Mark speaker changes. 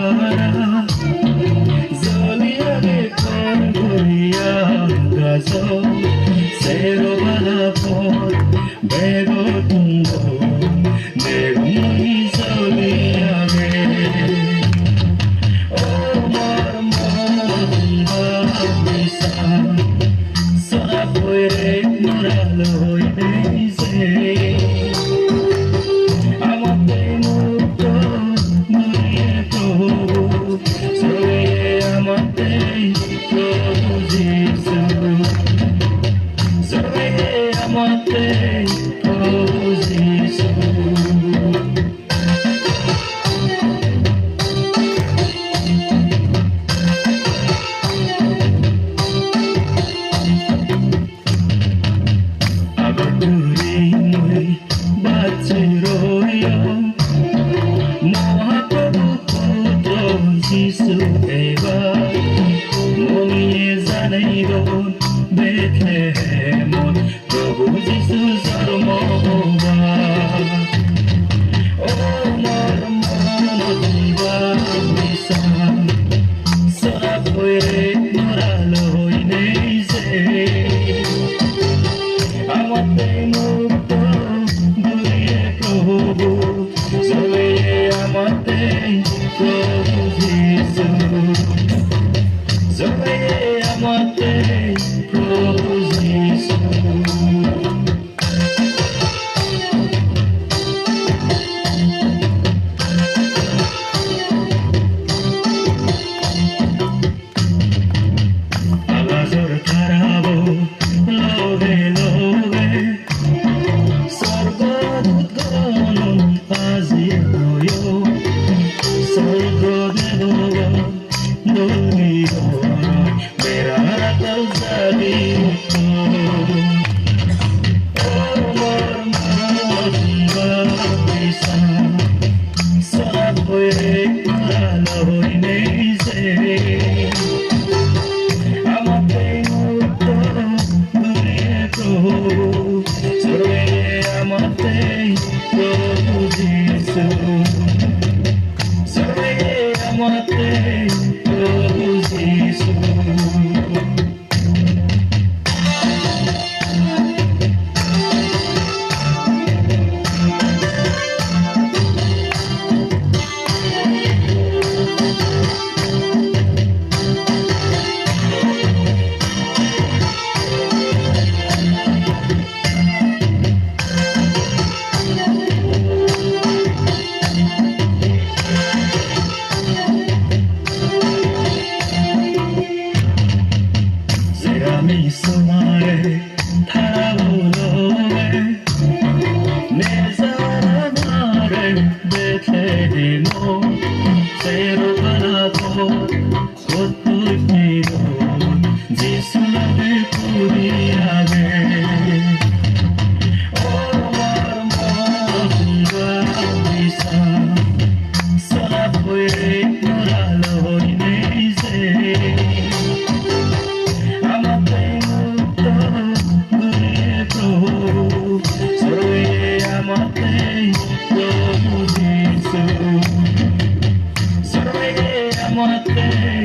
Speaker 1: para Zoliabe Konguya Gazo Sero Balapot Bego Tungo Negumuni Zoliabe Oh Marmamba Bisa Sapoe Moralo Ineze Bethlehem, Prabhu Jesus Armova. Oh, Marmanativa Misa, Sarapue Moralo Ineze. Amate Mukto, Gurie Prabhu, Zoe Amate, Prabhu Jesus. Zoe Amate, Prabhu Jesus. Agazor Karabo, Love, Love, Sargo Dudgonum Azioyo, Sargo Devoga, Dulio, Merata Zalito. Oh, Marmamba Bisa, Sarapue Moralo Ineze. Amate Mukto, Gurie Prabhu, Zoe Amate, Prabhu Jesus. Zoe Amate, Prabhu Jesus. Mi sumare taravulove nezara mare Bethlehemo Sero Balapot Kotutiro Jisulabe Puriage Oh Marmamba Bisa Sarapue Moralo Ineze Amate,